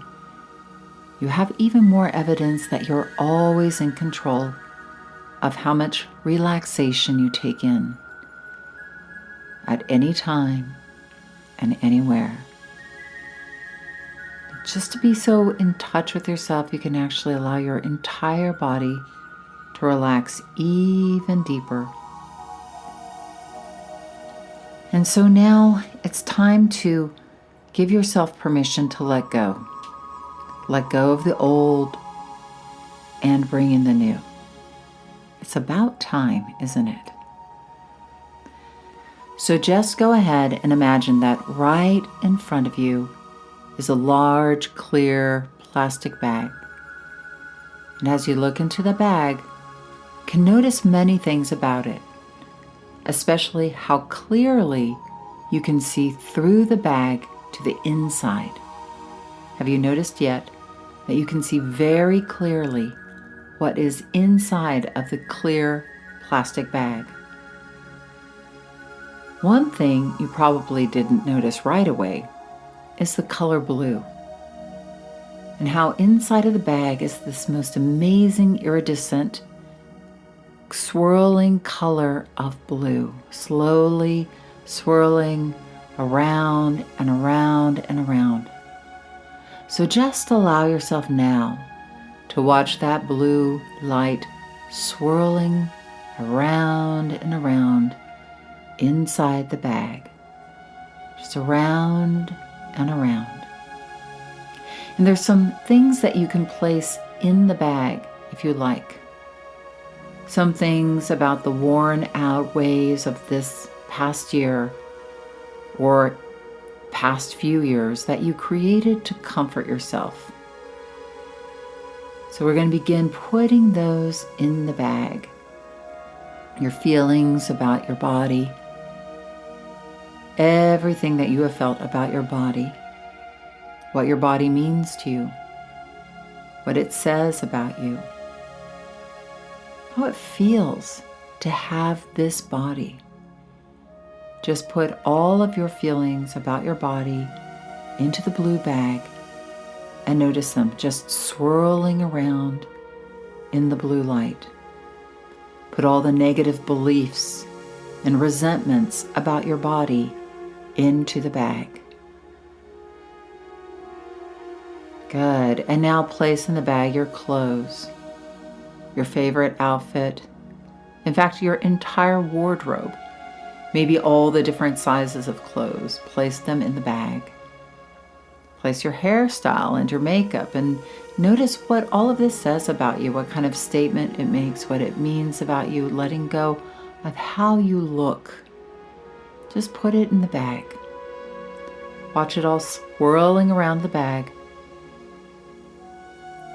you have even more evidence that you're always in control of how much relaxation you take in at any time and anywhere. Just to be so in touch with yourself, you can actually allow your entire body to relax even deeper. And so now it's time to give yourself permission to let go. Let go of the old and bring in the new. It's about time, isn't it? So just go ahead and imagine that right in front of you is a large, clear plastic bag. And as you look into the bag, you can notice many things about it, especially how clearly you can see through the bag to the inside. Have you noticed yet that you can see very clearly what is inside of the clear plastic bag? One thing you probably didn't notice right away is the color blue, and how inside of the bag is this most amazing iridescent, swirling color of blue, slowly swirling around and around and around. So just allow yourself now to watch that blue light swirling around and around inside the bag. Just around and around. And there's some things that you can place in the bag if you like. Some things about the worn out ways of this past year or past few years that you created to comfort yourself. So we're going to begin putting those in the bag. Your feelings about your body, everything that you have felt about your body, what your body means to you, what it says about you, how it feels to have this body. Just put all of your feelings about your body into the blue bag and notice them just swirling around in the blue light. Put all the negative beliefs and resentments about your body into the bag. Good. And now place in the bag your clothes, your favorite outfit, in fact, your entire wardrobe, maybe all the different sizes of clothes. Place them in the bag. Place your hairstyle and your makeup and notice what all of this says about you, what kind of statement it makes, what it means about you, letting go of how you look. Just put it in the bag. Watch it all swirling around the bag.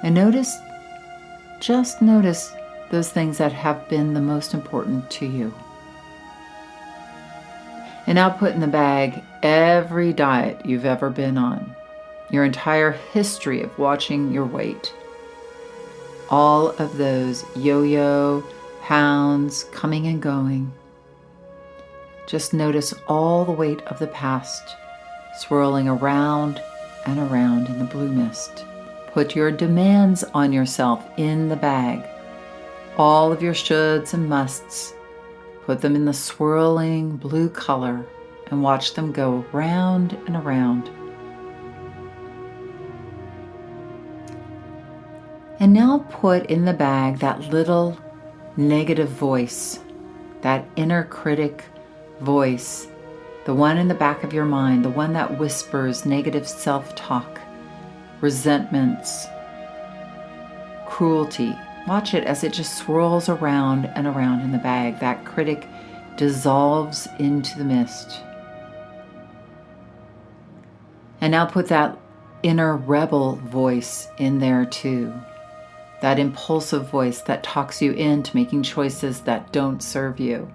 And just notice those things that have been the most important to you. And now put in the bag every diet you've ever been on, your entire history of watching your weight. All of those yo-yo pounds coming and going. Just notice all the weight of the past swirling around and around in the blue mist. Put your demands on yourself in the bag. All of your shoulds and musts. Put them in the swirling blue color and watch them go round and around. And now put in the bag that little negative voice, that inner critic voice, the one in the back of your mind, the one that whispers negative self-talk, resentments, cruelty. Watch it as it just swirls around and around in the bag. That critic dissolves into the mist. And now put that inner rebel voice in there too. That impulsive voice that talks you into making choices that don't serve you.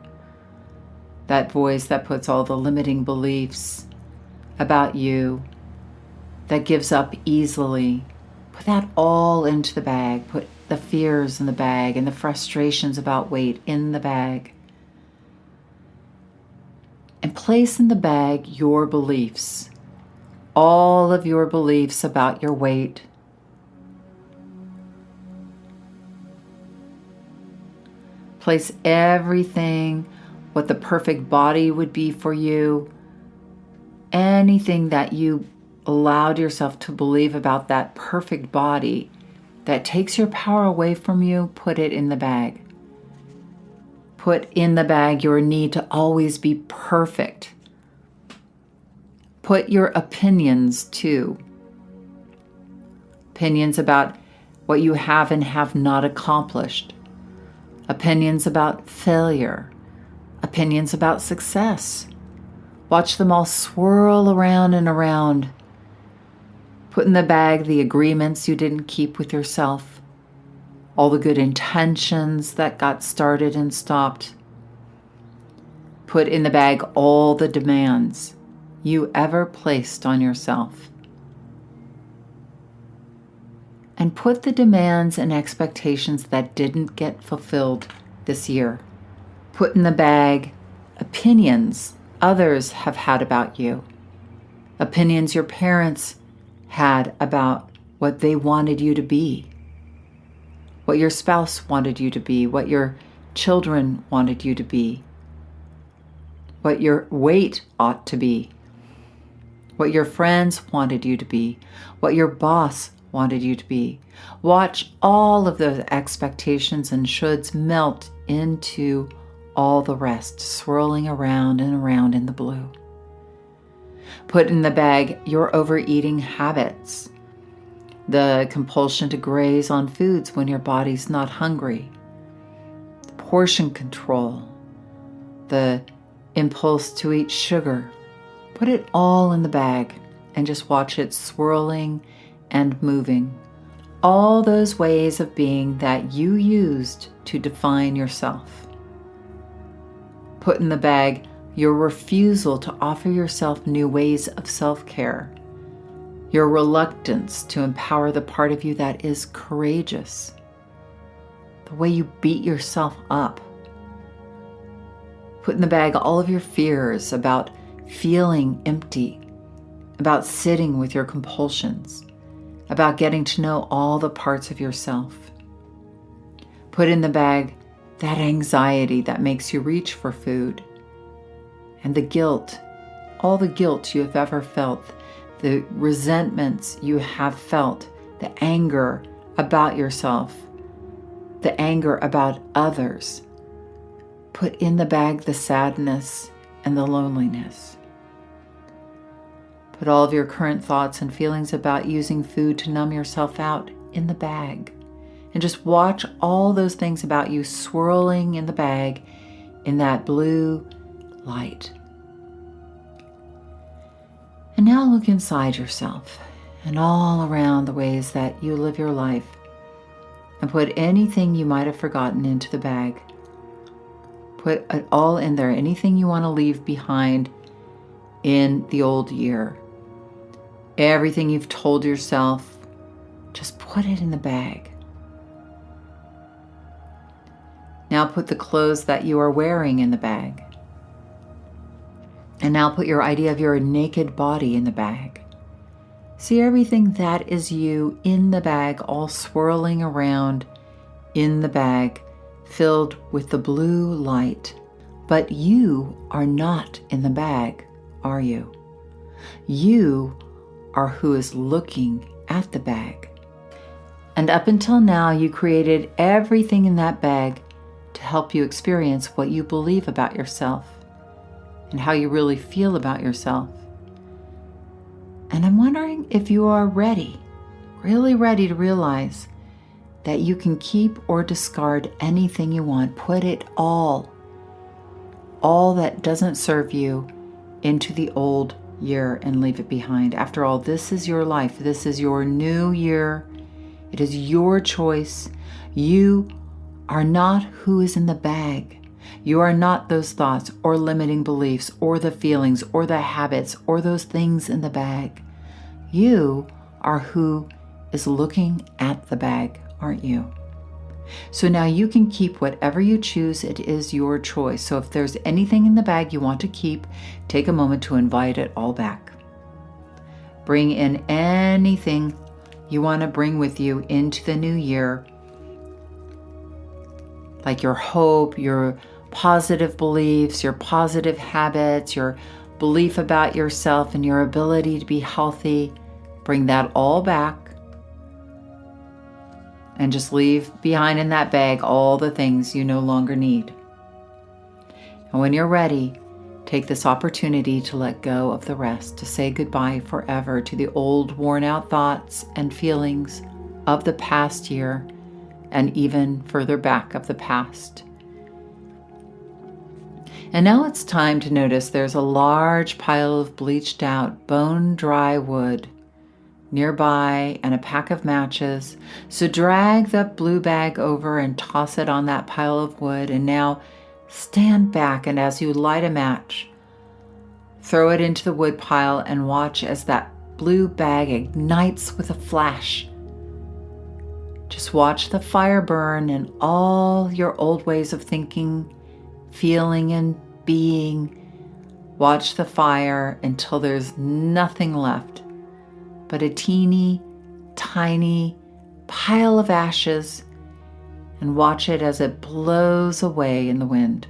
That voice that puts all the limiting beliefs about you, that gives up easily. Put that all into the bag. Put the fears in the bag and the frustrations about weight in the bag. And place in the bag your beliefs. All of your beliefs about your weight. Place everything, what the perfect body would be for you, anything that you allowed yourself to believe about that perfect body that takes your power away from you, put it in the bag. Put in the bag your need to always be perfect. Put your opinions too. Opinions about what you have and have not accomplished. Opinions about failure. Opinions about success. Watch them all swirl around and around. Put in the bag the agreements you didn't keep with yourself, all the good intentions that got started and stopped. Put in the bag all the demands you ever placed on yourself. And put the demands and expectations that didn't get fulfilled this year. Put in the bag opinions others have had about you, opinions your parents had about what they wanted you to be, what your spouse wanted you to be, what your children wanted you to be, what your weight ought to be, what your friends wanted you to be, what your boss wanted you to be. Watch all of those expectations and shoulds melt into all the rest, swirling around and around in the blue. Put in the bag your overeating habits, the compulsion to graze on foods when your body's not hungry, the portion control, the impulse to eat sugar. Put it all in the bag and just watch it swirling and moving. All those ways of being that you used to define yourself. Put in the bag your refusal to offer yourself new ways of self-care, your reluctance to empower the part of you that is courageous, the way you beat yourself up. Put in the bag all of your fears about feeling empty, about sitting with your compulsions, about getting to know all the parts of yourself. Put in the bag that anxiety that makes you reach for food, and the guilt, all the guilt you have ever felt, the resentments you have felt, the anger about yourself, the anger about others. Put in the bag the sadness and the loneliness. Put all of your current thoughts and feelings about using food to numb yourself out in the bag. And just watch all those things about you swirling in the bag in that blue light. And now look inside yourself and all around the ways that you live your life, and put anything you might have forgotten into the bag. Put it all in there, anything you want to leave behind in the old year. Everything you've told yourself, just put it in the bag. Now put the clothes that you are wearing in the bag. And now put your idea of your naked body in the bag. See everything that is you in the bag, all swirling around in the bag, filled with the blue light. But you are not in the bag, are you? You are who is looking at the bag. And up until now, you created everything in that bag to help you experience what you believe about yourself and how you really feel about yourself. And I'm wondering if you are ready, really ready to realize that you can keep or discard anything you want. Put it all that doesn't serve you, into the old year and leave it behind. After all, this is your life. This is your new year. It is your choice. You are not who is in the bag. You are not those thoughts or limiting beliefs or the feelings or the habits or those things in the bag. You are who is looking at the bag, aren't you? So now you can keep whatever you choose. It is your choice. So if there's anything in the bag you want to keep, take a moment to invite it all back. Bring in anything you want to bring with you into the new year, like your hope, your positive beliefs, your positive habits, your belief about yourself and your ability to be healthy. Bring that all back. And just leave behind in that bag all the things you no longer need. And when you're ready, take this opportunity to let go of the rest, to say goodbye forever to the old worn out thoughts and feelings of the past year and even further back of the past. And now it's time to notice there's a large pile of bleached out, bone dry wood nearby and a pack of matches. So drag that blue bag over and toss it on that pile of wood. And now stand back, and as you light a match, throw it into the wood pile and watch as that blue bag ignites with a flash. Just watch the fire burn and all your old ways of thinking, feeling, and being. Watch the fire until there's nothing left but a teeny, tiny pile of ashes, and watch it as it blows away in the wind.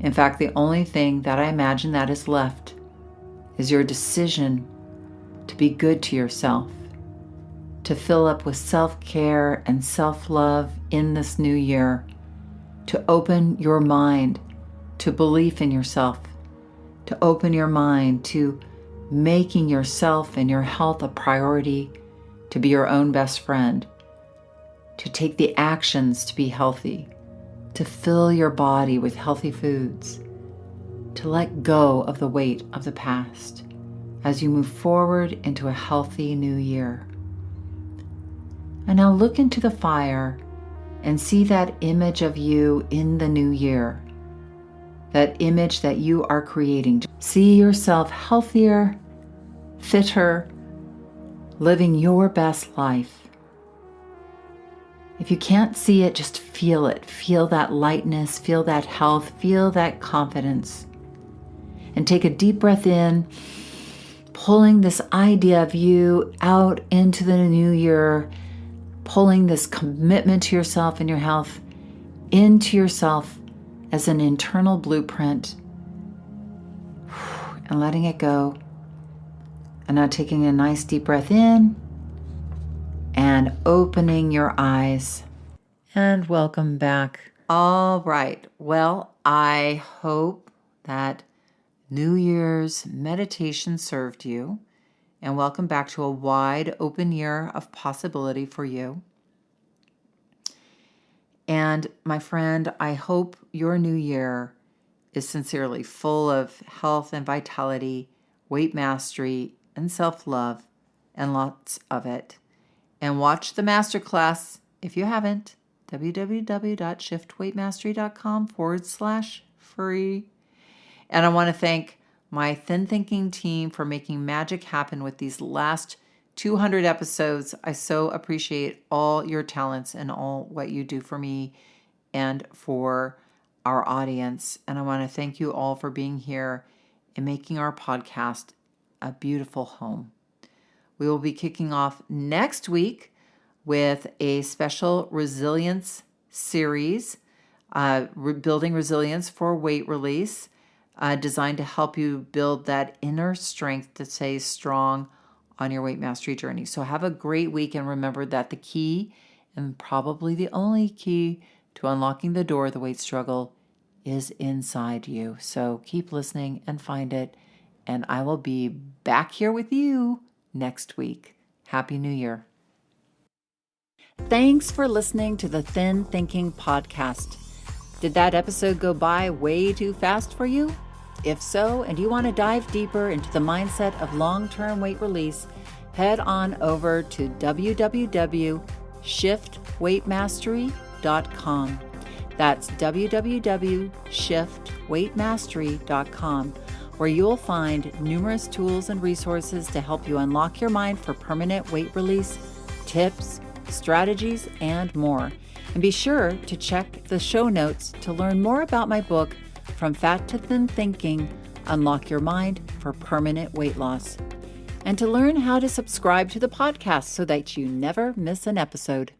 In fact, the only thing that I imagine that is left is your decision to be good to yourself, to fill up with self-care and self-love in this new year, to open your mind to belief in yourself, to open your mind to making yourself and your health a priority, to be your own best friend, to take the actions to be healthy, to fill your body with healthy foods, to let go of the weight of the past as you move forward into a healthy new year. And now look into the fire and see that image of you in the new year, that image that you are creating. See yourself healthier, fitter, living your best life. If you can't see it, just feel it. Feel that lightness, feel that health, feel that confidence. And take a deep breath in, pulling this idea of you out into the new year, pulling this commitment to yourself and your health into yourself as an internal blueprint, and letting it go. And now taking a nice deep breath in and opening your eyes. And welcome back. All right. Well, I hope that New Year's meditation served you, and welcome back to a wide open year of possibility for you. And my friend, I hope your new year is sincerely full of health and vitality, weight mastery, and self-love, and lots of it. And watch the masterclass if you haven't, www.shiftweightmastery.com/free. And I want to thank my Thin Thinking team for making magic happen with these last 200 episodes. I so appreciate all your talents and all what you do for me and for our audience. And I want to thank you all for being here and making our podcast a beautiful home. We will be kicking off next week with a special resilience series, building resilience for weight release, designed to help you build that inner strength to stay strong on your weight mastery journey. So have a great week, and remember that the key, and probably the only key to unlocking the door of the weight struggle, is inside you. So keep listening and find it, and I will be back here with you next week. Happy New Year. Thanks for listening to the Thin Thinking Podcast. Did that episode go by way too fast for you? If so, and you want to dive deeper into the mindset of long-term weight release, head on over to www.shiftweightmastery.com. That's www.shiftweightmastery.com, where you'll find numerous tools and resources to help you unlock your mind for permanent weight release, tips, strategies, and more. And be sure to check the show notes to learn more about my book, From Fat to Thin Thinking, Unlock Your Mind for Permanent Weight Loss, and to learn how to subscribe to the podcast so that you never miss an episode.